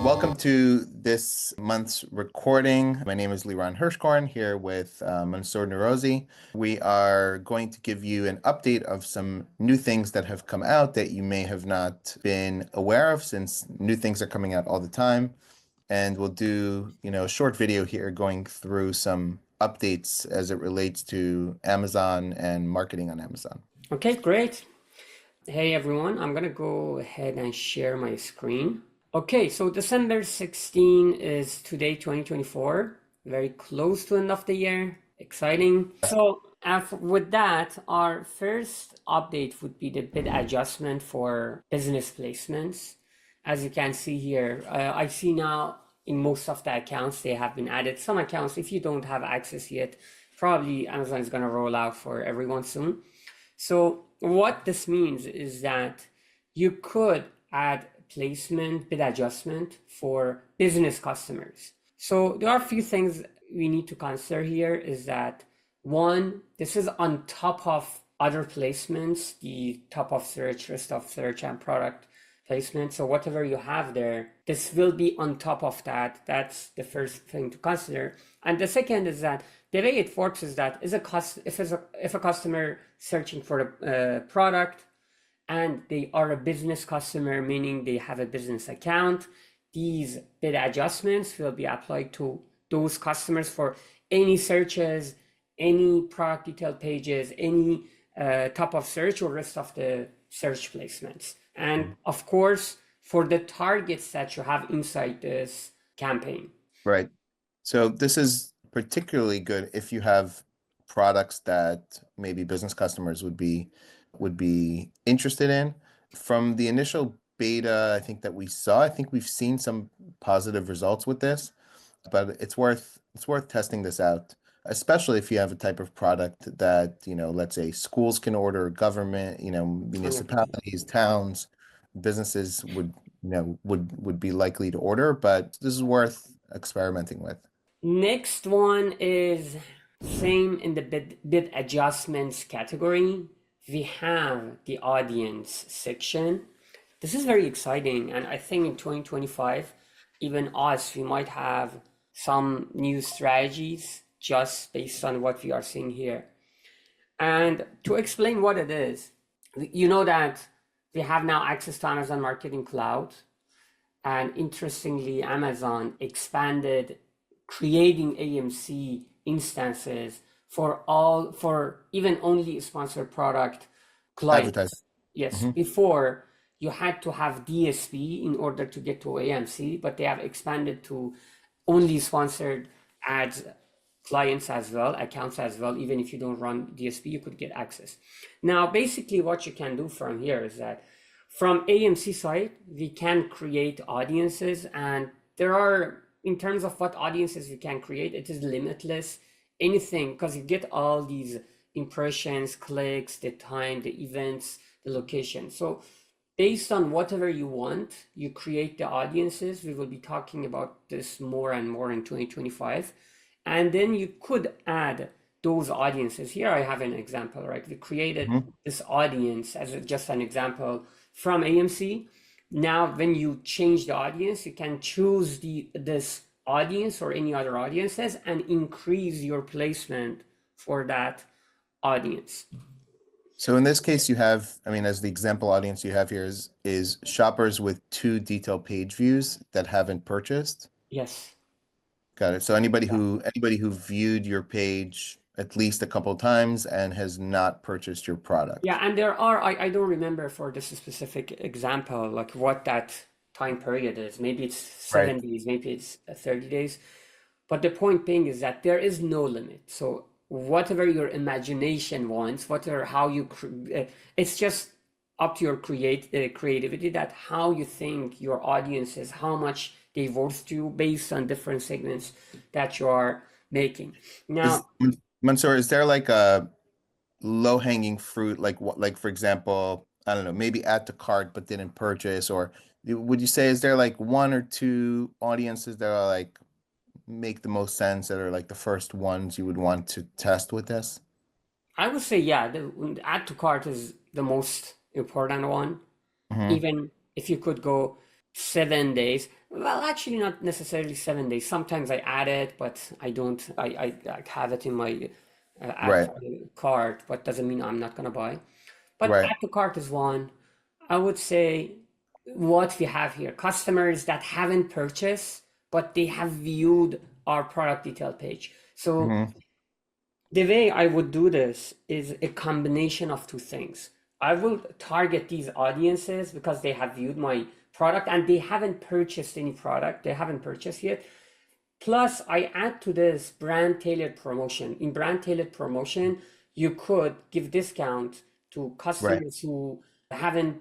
Welcome to this month's recording. My name is Liran Hirschkorn here with Mansoor Narozi. We are going to give you an update of some new things that have come out that you may have not been aware of, since new things are coming out all the time. And we'll do, a short video here going through some updates as it relates to Amazon and marketing on Amazon. Okay, great. Hey everyone, I'm gonna go ahead and share my screen. Okay, so December 16 is today, 2024. Very close to end of the year. Exciting. So with that, our first update would be the bid adjustment for business placements. As you can see here, I see now in most of the accounts, they have been added. Some accounts, if you don't have access yet, probably Amazon is gonna roll out for everyone soon. So what this means is that you could add placement bid adjustment for business customers. So there are a few things we need to consider here is that one, this is on top of other placements, the top of search, rest of search, and product placement. So whatever you have there, this will be on top of that. That's the first thing to consider. And the second is that the way it works is that if a customer searching for a product and they are a business customer, meaning they have a business account, these bid adjustments will be applied to those customers for any searches, any product detail pages, any top of search or rest of the search placements. And of course, for the targets that you have inside this campaign. Right. So this is particularly good if you have products that maybe business customers would be interested in. From the initial beta, I think we've seen some positive results with this, but it's worth testing this out, especially if you have a type of product that, let's say schools can order, government, municipalities, towns, businesses would be likely to order, but this is worth experimenting with. Next one is same in the bid adjustments category. We have the audience section. This is very exciting, and I think in 2025, even us, we might have some new strategies just based on what we are seeing here. And to explain what it is, you know that we have now access to Amazon Marketing Cloud, and interestingly, Amazon expanded creating AMC instances for even only sponsored product clients. Advertise. Yes, before you had to have DSP in order to get to AMC, but they have expanded to only sponsored ads clients as well, accounts as well. Even if you don't run DSP, you could get access. Now, basically what you can do from here is that from AMC side, we can create audiences, and there are, in terms of what audiences you can create, it is limitless. Anything, because you get all these impressions, clicks, the time, the events, the location. So based on whatever you want, you create the audiences. We will be talking about this more and more in 2025. And then you could add those audiences. Here I have an example, right? We created this audience as just an example from AMC. Now, when you change the audience, you can choose this audience or any other audiences and increase your placement for that audience. So in this case, you have, as the example audience you have here is shoppers with 2 detailed page views that haven't purchased. Yes. Got it. So anybody who viewed your page at least a couple of times and has not purchased your product. Yeah, and there are, I don't remember for this specific example, like what that time period is. Maybe it's 7 days, maybe it's 30 days. But the point being is that there is no limit. So whatever your imagination wants, it's just up to your creativity, that how you think your audience is, how much they worth to you based on different segments that you are making. Now, Mansoor, is there like a low-hanging fruit, like for example, I don't know, maybe add to cart but didn't purchase, or would you say is there like 1 or 2 audiences that are like make the most sense, that are like the first ones you would want to test with this? I would say, yeah, the add to cart is the most important one. Even if you could go 7 days. Well, actually, not necessarily 7 days. Sometimes I add it, but I don't. I have it in my add Right. to cart, but doesn't mean I'm not gonna buy. But Right. add to cart is one. I would say what we have here, customers that haven't purchased, but they have viewed our product detail page. So Hmm. the way I would do this is a combination of two things. I will target these audiences because they have viewed my product and they haven't purchased any product, they haven't purchased yet. Plus, I add to this brand tailored promotion. In brand tailored promotion, you could give discount to Right. customers who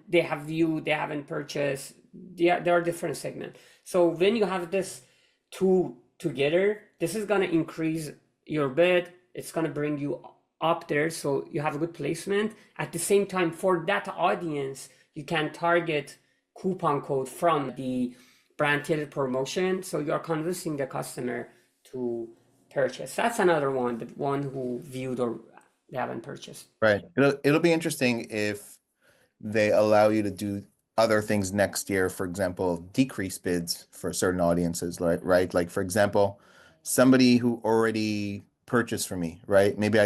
they have viewed, they haven't purchased. There are different segments. So when you have this two together, this is gonna increase your bid. It's gonna bring you up there, so you have a good placement. At the same time, for that audience, you can target coupon code from the brand tailored promotion. So you're convincing the customer to purchase. That's another one, the one who viewed or they haven't purchased. Right. It'll be interesting if they allow you to do other things next year. For example, decrease bids for certain audiences, right? Like for example, somebody who already purchased from me, right? Maybe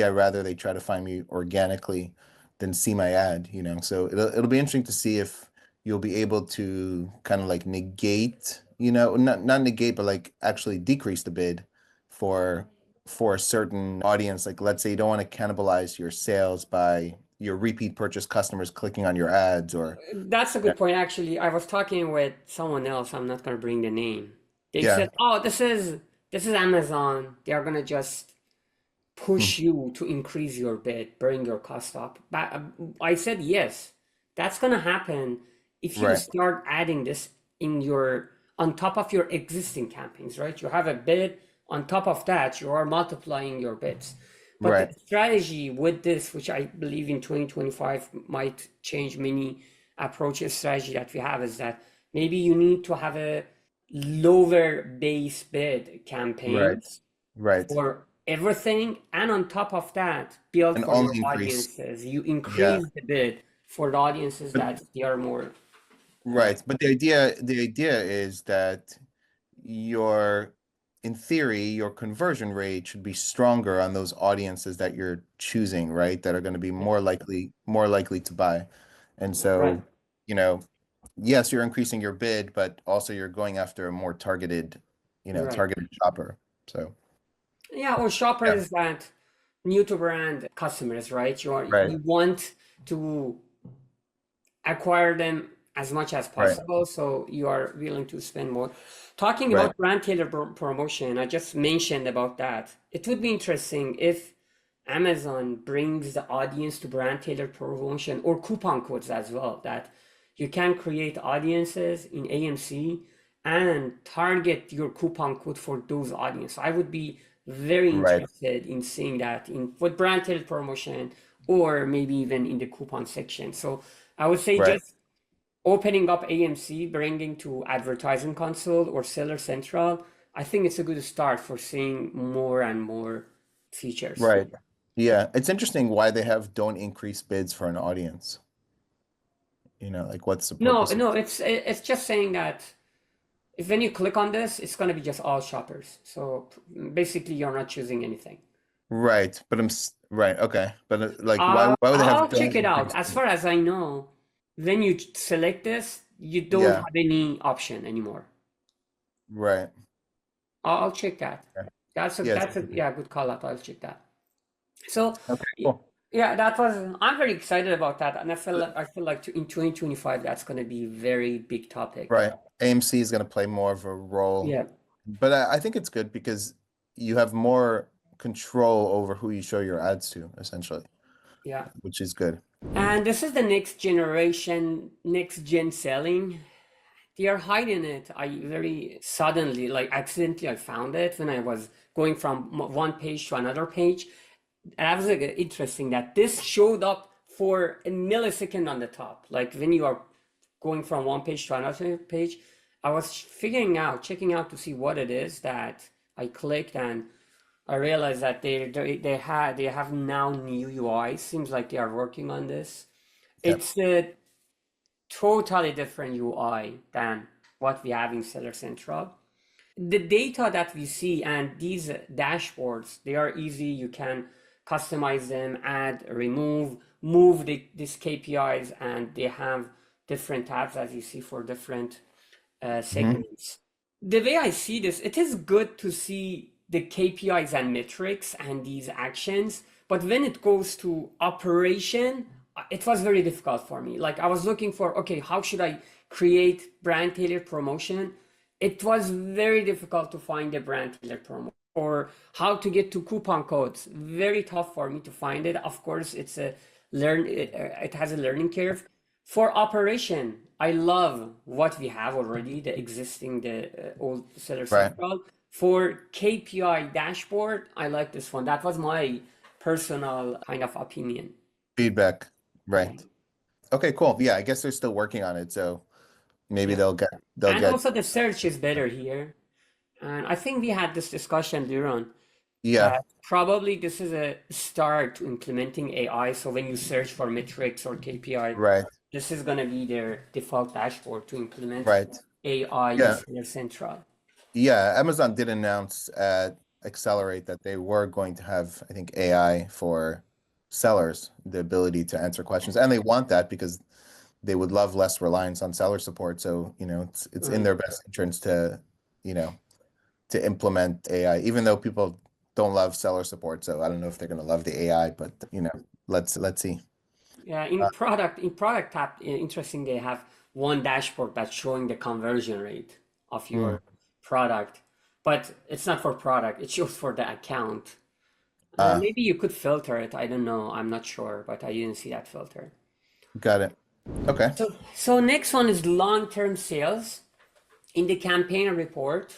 I rather they try to find me organically than see my ad, you know. So it'll be interesting to see if you'll be able to kind of like negate, you know, not negate, but like actually decrease the bid for for a certain audience. Like let's say you don't want to cannibalize your sales by your repeat purchase customers clicking on your ads or That's a good point. Actually, I was talking with someone else. I'm not gonna bring the name. They yeah. said, "Oh, this is Amazon. They are gonna just Hmm. push you to increase your bid, bring your cost up." But I said, yes, that's gonna happen if you Right. start adding this in your on top of your existing campaigns, right? You have a bid, on top of that, you are multiplying your bids. But the Right. strategy with this, which I believe in 2025 might change many approaches, strategy that we have, is that maybe you need to have a lower base bid Right. campaigns Right. for everything, and on top of that, build And for your only increase. audiences. You Yeah. increase the bid for the audiences But that they are more uh, right. But the idea is that your in theory, your conversion rate should be stronger on those audiences that you're choosing, right? That are going to be more likely to buy. And right, so, you know, yes, you're increasing your bid, but also you're going after a more targeted, right. targeted shopper. So, Yeah, or yeah. shoppers that new to brand customers, right? Right. You want to acquire them as much as Right. possible, so you are willing to spend more. Talking Right. about brand tailored promotion, I just mentioned about that. It would be interesting if Amazon brings the audience to brand tailored promotion or coupon codes as well, that you can create audiences in AMC and target your coupon code for those audiences. I would be very Right. interested in seeing that in with brand tailored promotion or maybe even in the coupon section. So I would say Right. just opening up AMC, bringing to Advertising Console or Seller Central, I think it's a good start for seeing more and more features. Right. Yeah. It's interesting why they have don't increase bids for an audience. Like what's the No, purpose of no, it's just saying that if when you click on this, it's gonna be just all shoppers. So basically, you're not choosing anything. right. But right. Okay. But like why would they have I'll don't check it out. increase As bids? far as I know, when you select this, you don't Yeah. have any option anymore. Right. I'll check that. Okay. That's a Yeah. that's a yeah, good call out. I'll check that. So Okay, y- cool. yeah, that was I'm very excited about that, and I feel like in 2025 that's going to be a very big topic. Right. AMC is going to play more of a role, Yeah, but I think it's good because you have more control over who you show your ads to, essentially, yeah. which is good. And this is the next generation, next gen selling. They are hiding it. I very suddenly, like accidentally, I found it when I was going from one page to another page. And that was like, interesting that this showed up for a millisecond on the top. Like when you are going from one page to another page, I was checking out to see what it is that I clicked, and I realized that they have now new UI. Seems like they are working on this. Yep. It's the totally different UI than what we have in Seller Central. The data that we see and these dashboards, they are easy. You can customize them, add, remove, move these KPIs, and they have different tabs as you see for different Hmm. segments. The way I see this, it is good to see the KPIs and metrics and these actions, but when it goes to operation, it was very difficult for me. Like I was looking for, okay, how should I create brand tailored promotion? It was very difficult to find a brand tailored promotion or how to get to coupon codes. Very tough for me to find it. Of course, it has a learning curve. For operation, I love what we have already, the old Seller Right. Central. For KPI dashboard, I like this one. That was my personal kind of opinion. Feedback. Yeah, Right. Okay, cool. Yeah, I guess they're still working on it, so maybe yeah. they'll And get also the search is better here. And I think we had this discussion, Duran. yeah, Probably this is a start to implementing AI. So when you search for metrics or KPI, right. this is going to be their default dashboard to implement Right. AI in Yeah. Seller Central. Yeah, Amazon did announce at Accelerate that they were going to have, I think, AI for sellers, the ability to answer questions. And they want that because they would love less reliance on seller support. So, it's in Right. their best interest to, you know, to implement AI, even though people don't love seller support. So I don't know if they're going to love the AI, but let's see. Yeah, Uh, in product tab, interesting, they have one dashboard that's showing the conversion rate of mm, your product, but it's not for product, it shows for the account. uh, Maybe you could filter it. I don't know. I'm not sure, but I didn't see that filter. got it. Okay. So next one is long-term sales. In the campaign report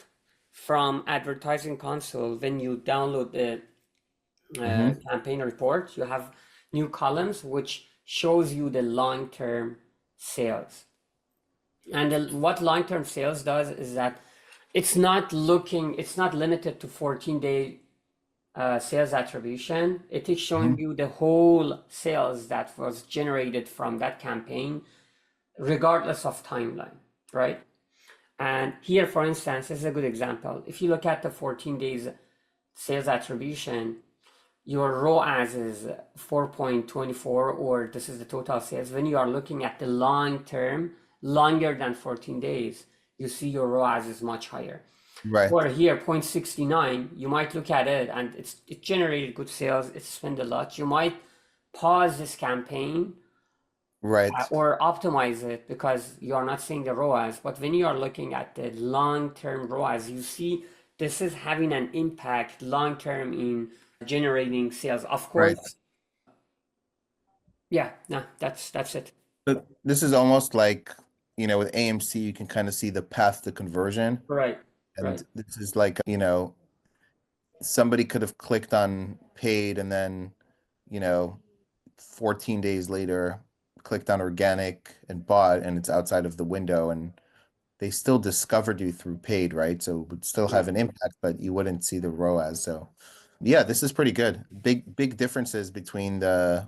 from Advertising Console, when you download the Hmm. campaign report, you have new columns which shows you the long-term sales. And what long-term sales does is that it's not limited to 14-day sales attribution. It is Hmm. showing you the whole sales that was generated from that campaign, regardless of timeline, right? And here, for instance, this is a good example. If you look at the 14 days sales attribution, your ROAS is 4.24, or this is the total sales. When you are looking at the long term, longer than 14 days, you see your ROAS is much higher. Right. Or here, 0.69, you might look at it and it generated good sales, it spent a lot. You might pause this campaign Right. or optimize it because you are not seeing the ROAS. But when you are looking at the long-term ROAS, you see this is having an impact long-term in generating sales. Of Right. course, yeah, no, that's it. But this is almost like, with AMC, you can kind of see the path to conversion. Right, And right. this is like, somebody could have clicked on paid and then, you know, 14 days later, clicked on organic and bought, and it's outside of the window. And they still discovered you through paid, right? So it would still Yeah, have an impact, but you wouldn't see the ROAS. So yeah, this is pretty good. Big differences between the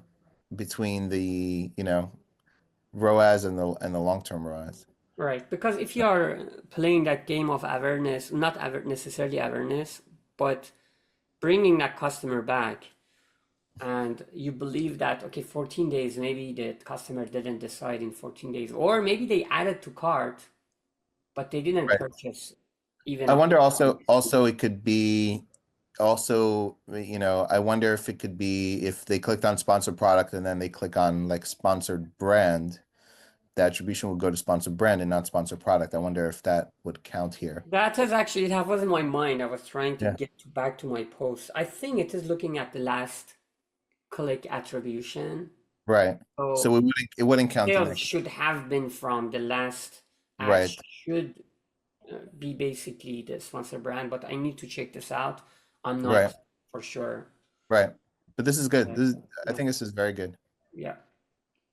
ROAS and the long-term ROAS. right. Because if you are playing that game of awareness, not necessarily awareness, but bringing that customer back, and you believe that okay, 14 days, maybe the customer didn't decide in 14 days, or maybe they added to cart but they didn't Right. purchase even I after wonder 14 days. also it could be also, I wonder if it could be if they clicked on sponsored product and then they click on like sponsored brand, the attribution would go to sponsored brand and not sponsored product. I wonder if that would count here. That was in my mind. I was trying to Yeah. get back to my post. I think it is looking at the last click attribution. Right. So So it wouldn't count in sales this. should have been from the last ad Right. should be basically the sponsor brand, but I need to check this out. I'm not Right. for sure. Right. But this is good. Uh, I yeah, think this is very good. yeah.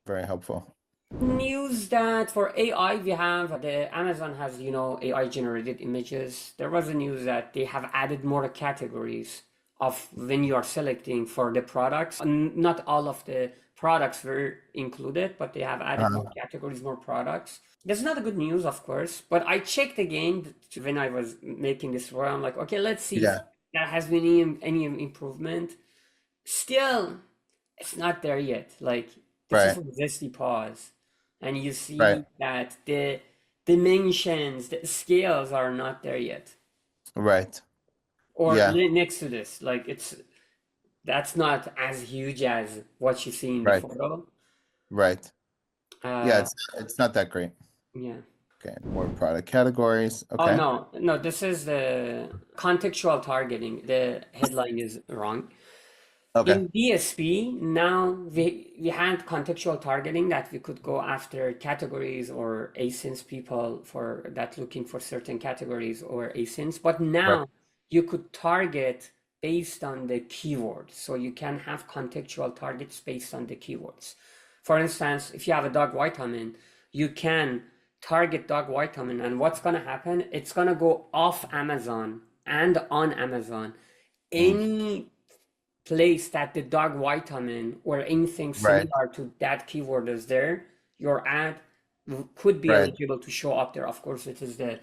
Very helpful. News that for AI, we have the Amazon has, AI generated images. There was a news that they have added more categories of when you are selecting for the products. Not all of the products were included, but they have added more Uh, categories, more products. That's not a good news, of course, but I checked again when I was making this role. I'm like, okay, let's see if yeah, there has been any improvement. Still, it's not there yet. Like this is right, a zesty pause, and you right, see that the dimensions, the scales are not there yet, right. or Yeah, next to this. Like that's not as huge as what you see in the right, photo. right. Yeah, Uh, it's not that great. yeah. Okay, more product categories. Oh Okay, no, no, this is the contextual targeting. The headline is wrong. okay, In DSP, now we had contextual targeting that we could go after categories or ASINs people for that looking for certain categories or ASINs, but right, now you could target based on the keywords. So you can have contextual targets based on the keywords. For instance, if you have a dog vitamin, you can target dog vitamin, and what's going to happen? It's going to go off Amazon and on Amazon. mm, Any place that the dog vitamin or anything right, similar to that keyword is there, your ad could be right, eligible to show up there. Of course, it is the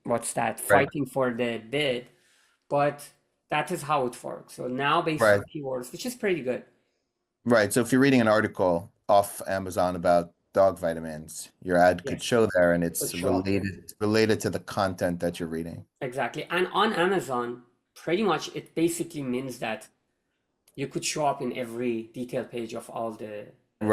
what's that right, fighting for the bid, but that is how it works. So now based right, on keywords, which is pretty good. right. So if you're reading an article off Amazon about dog vitamins, your ad could Yes, show there, and could it's show up there. related to the content that you're reading. Exactly. And on Amazon, pretty much it basically means that you could show up in every detail page of all the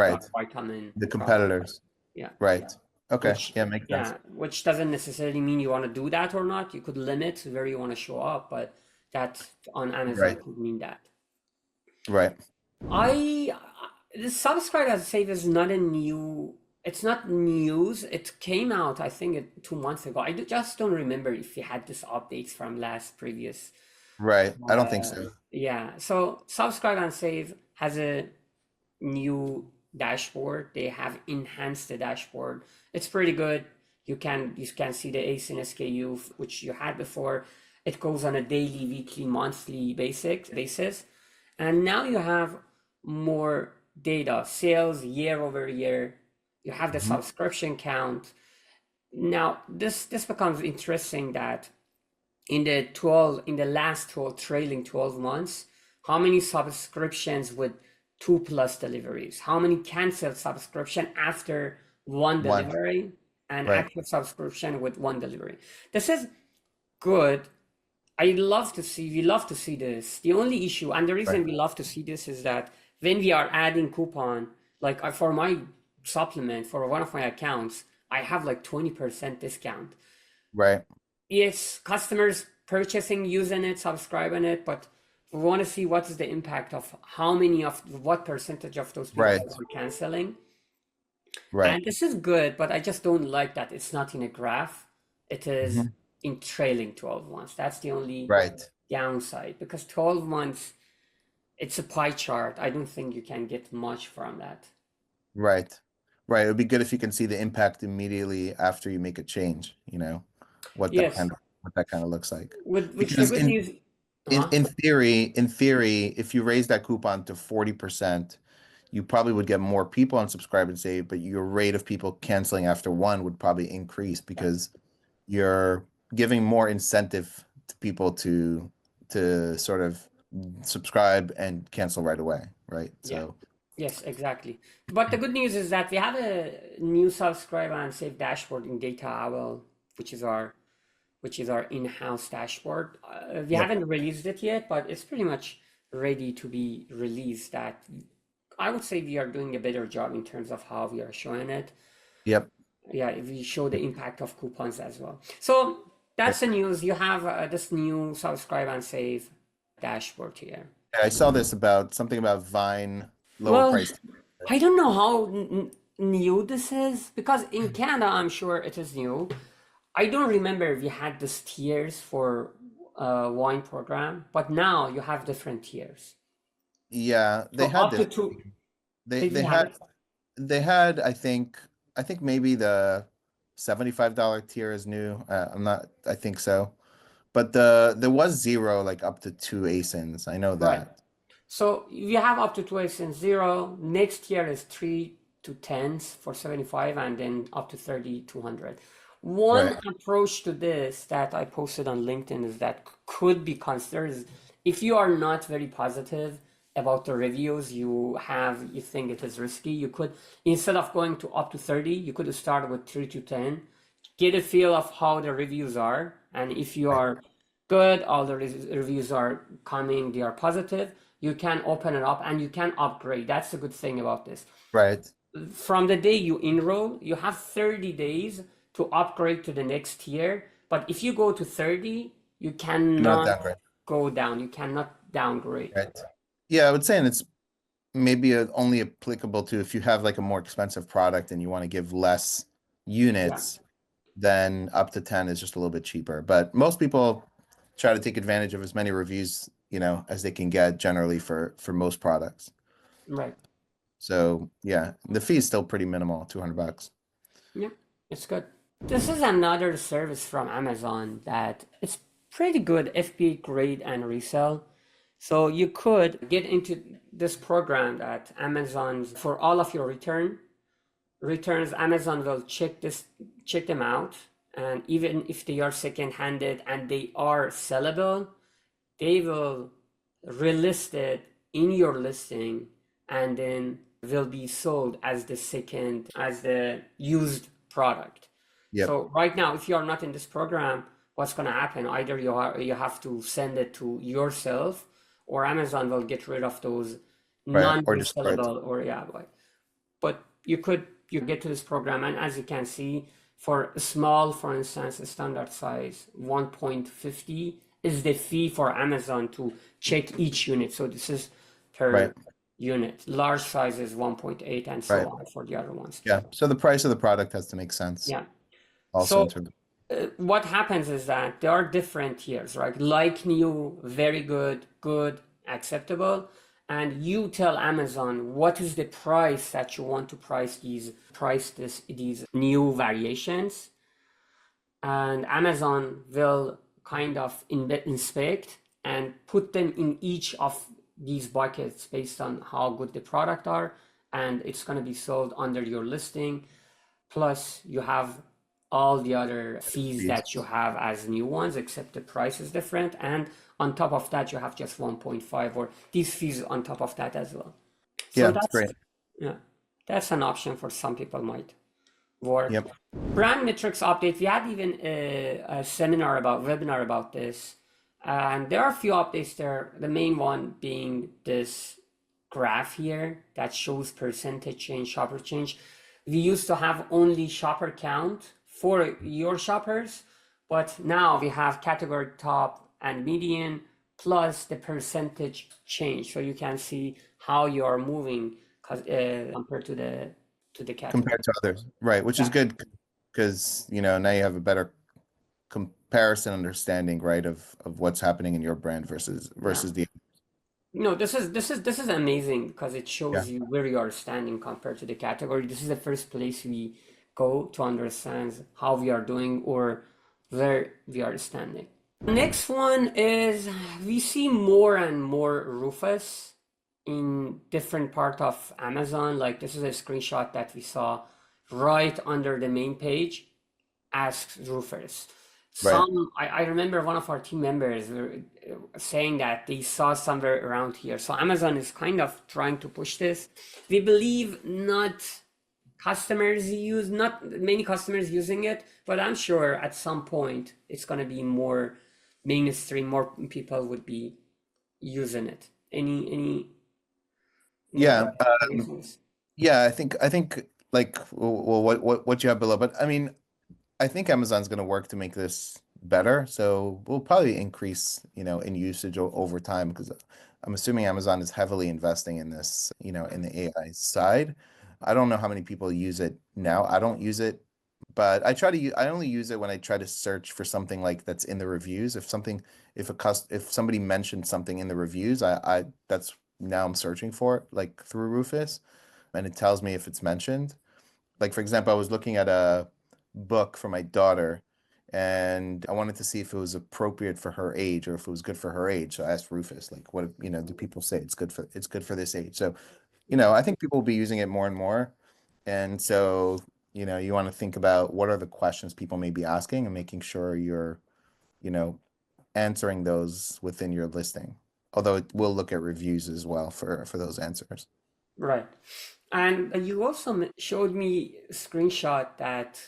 dog Right. vitamin The products. competitors. Yeah. Right. Okay. Which, Yeah, makes sense. yeah, which doesn't necessarily mean you want to do that or not. You could limit where you want to show up, but that on Amazon Right. could mean that. Right. I the subscribe as a save is not a it's not news. It came out, I think, 2 months ago. Just don't remember if we had this updates from last previous. Right. I don't think Uh, so. yeah, so subscribe and save has a new dashboard. They have enhanced the dashboard. It's pretty good. You can see the ASIN SKU which you had before. It goes on a daily, weekly, monthly basis. And now you have more data, sales year over year. You have the Mhm. subscription count. Now this becomes interesting that in the last 12 trailing 12 months, how many subscriptions with 2+ deliveries, how many canceled subscription after one One. delivery, and Right. active subscription with one delivery. This is good. We love to see this. The only issue, and the Right. reason we love to see this is that when we are adding coupon, like for my supplement for one of my accounts, I have like 20% discount. Right. Yes, customers purchasing, using it, subscribing it, but we want to see what is the impact of what percentage of those people Right. are canceling. Right. And this is good, but I just don't like that it's not in a graph. It is Mhm. in trailing 12 months. That's the only Right. downside because 12 months, it's a pie chart. I don't think you can get much from that. Right. Right. It would be good if you can see the impact immediately after you make a change, Yes, what that kind of looks like. which the Because good news, huh? in theory, if you raise that coupon to 40%, you probably would get more people on subscribe and save, but your rate of people canceling after one would probably increase because you're giving more incentive to people to sort of subscribe and cancel right away, right? Yeah. So, Yes, exactly. But the good news is that we have a new subscribe and save dashboard in Data Owl, which is our in-house dashboard. We yep, haven't released it yet, but it's pretty much ready to be released. That I would say we are doing a better job in terms of how we are showing it. yep. Yeah, we show the impact of coupons as well. So Right. that's the news. You have this new subscribe and save dashboard here. Yeah, I saw this about something about Vine lower Well, priced. I don't know how new this is because in Canada, I'm sure it is new. I don't remember if you had this tiers for wine program, but now you have different tiers. Yeah, they So had up to this. two, They did they you have had it? they had I think maybe the $75 tier is new. I think so. But there was zero like up to two ASINs. I know Right. that. So we have up to 2x and 0. Next year is 3 to 10s for 75 and then up to 30, 200. One Right. approach to this that I posted on LinkedIn is that could be considered is if you are not very positive about the reviews you have, you think it is risky, you could, instead of going to up to 30, you could start with 3 to 10, get a feel of how the reviews are. And if you Right. are good, all the reviews are coming, they are positive, you can open it up and you can upgrade. That's the good thing about this. Right. From the day you enroll, you have 30 days to upgrade to the next tier. But if you go to 30, you Not cannot that great. go down, you cannot downgrade. Right. Yeah, I would say, and it's maybe only applicable to if you have like a more expensive product and you want to give less Yeah, units, then up to 10 is just a little bit cheaper. But most people try to take advantage of as many reviews, as they can get generally for most products. right. So yeah, the fee is still pretty minimal, $200. Yeah, it's good. This is another service from Amazon that it's pretty good FBA grade and resell. So you could get into this program that Amazon's for all of your returns. Amazon will check them out, and even if they are second-handed and they are sellable, they will relist it in your listing and then will be sold as the used product. Yep. So right now, if you are not in this program, what's going to happen? Either you have to send it to yourself, or Amazon will get rid of those Right. Or destroy it. non-resellable, or yeah, but you get to this program, and as you can see, for a small, for instance, a standard size 1.50 is the fee for Amazon to check each unit. So this is Right. per unit. Large size is 1.8 and so Right. on for the other ones. Yeah. So the price of the product has to make sense Yeah. also in So terms of, what happens is that there are different tiers, right? Like new, very good, good, acceptable. And you tell Amazon what is the price that you want to these new variations. And Amazon will kind of inspect and put them in each of these buckets based on how good the product are. And it's going to be sold under your listing. Plus, you have all the other fees fees. that you have as new ones, except the price is different. And on top of that, you have just 1.5 or these fees on top of that as well. So Yeah, it's that's, great. yeah, that's an option for some people might work. Yep. Brand metrics update. We had even a webinar about this. And there are a few updates there. The main one being this graph here that shows percentage change, shopper change. We used to have only shopper count for your shoppers, but now we have category top and median plus the percentage change. So you can see how you are moving compared to the category. Compared to others. Right. Which is Yeah. good because, now you have a better comparison understanding, right, of what's happening in your brand versus Yeah. the, No, this is amazing because it yeah. shows you where you are standing compared to the category. This is the first place we go to understand how we are doing or where we are standing. Next one is we see more and more Rufus in different part of Amazon. Like this is a screenshot that we saw right under the main page. Asks Rufus. Right. I remember one of our team members were saying that they saw somewhere around here. So Amazon is kind of trying to push this. We believe not many customers using it, but I'm sure at some point it's going to be more mainstream, more people would be using it. Any Yeah. reasons? Yeah, I think like well what you have below, but I mean, I think Amazon's going to work to make this better. So we'll probably increase, in usage over time because I'm assuming Amazon is heavily investing in this, in the AI side. I don't know how many people use it now. I don't use it, but I only use it when I try to search for something like that's in the reviews. If somebody mentioned something in the reviews, that's now I'm searching for it, like through Rufus, and it tells me if it's mentioned. Like for example, I was looking at a book for my daughter, and I wanted to see if it was appropriate for her age or if it was good for her age. So I asked Rufus, like, what, do people say it's good for this age? So, I think people will be using it more and more. And so, you want to think about what are the questions people may be asking and making sure you're, you know, answering those within your listing. Although it will look at reviews as well for those answers. Right. And you also showed me a screenshot that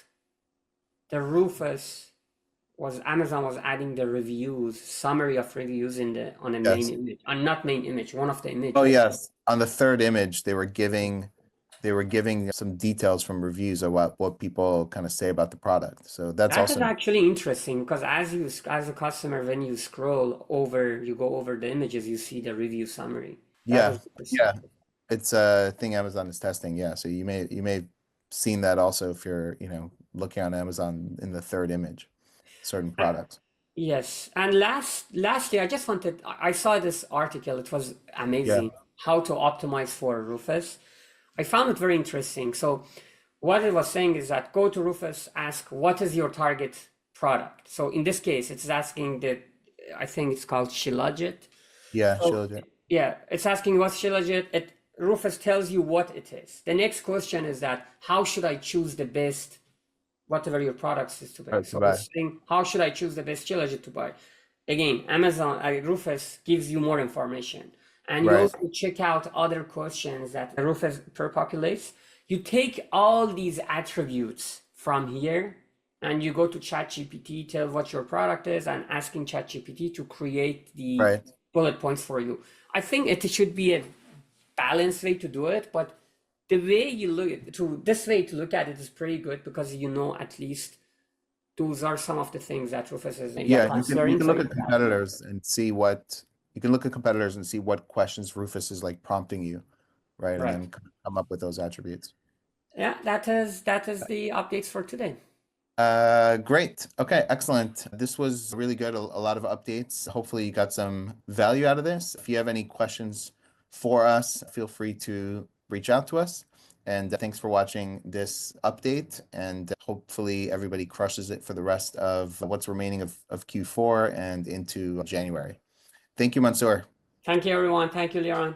the Rufus was Amazon was adding the reviews, summary of reviews in the on a main Yes. image, on not main image, one of the Oh, images. yes. On the third image, they were giving some details from reviews of what people kind of say about the product. So that's That is also, actually interesting because as a customer, when you scroll over, you go over the images, you see the review summary. That yeah, is yeah. interesting. It's a thing Amazon is testing. Yeah. So you may have seen that also if you're, looking on Amazon in the third image, certain Uh, products. Yes, and lastly, I just wanted I saw this article. It was Yeah. amazing. How to optimize for Rufus. I found it very interesting. So what it was saying is that go to Rufus, ask what is your target product. So in this case, it's asking that I think it's called Shilajit. Yeah. So Shilajit. yeah, it's asking what's Shilajit. It Rufus tells you what it is. The next question is that how should I choose the best whatever your products is to buy. Right, to So buy. it's saying, how should I choose the best trilogy to buy? Again, Amazon, Rufus gives you more information. And you Right. also check out other questions that Rufus populates. You take all these attributes from here and you go to ChatGPT, tell what your product is, and asking ChatGPT to create the Right. bullet points for you. I think it should be a balanced way to do it, but the way you look to this way to look at it is pretty good because at least those are some of the things that Rufus is maybe Yeah, you considering. can So look you at competitors and see what you can look at competitors and see what questions Rufus is like prompting you, right? And right. then come up with those attributes. Yeah, that is the updates for today. Great. Okay, excellent. This was really good. A lot of updates. Hopefully you got some value out of this. If you have any questions for us, feel free to reach out to us. And thanks for watching this update. And hopefully everybody crushes it for the rest of what's remaining of Q4 and into January. Thank you, Mansoor. Thank you, everyone. Thank you, Liran.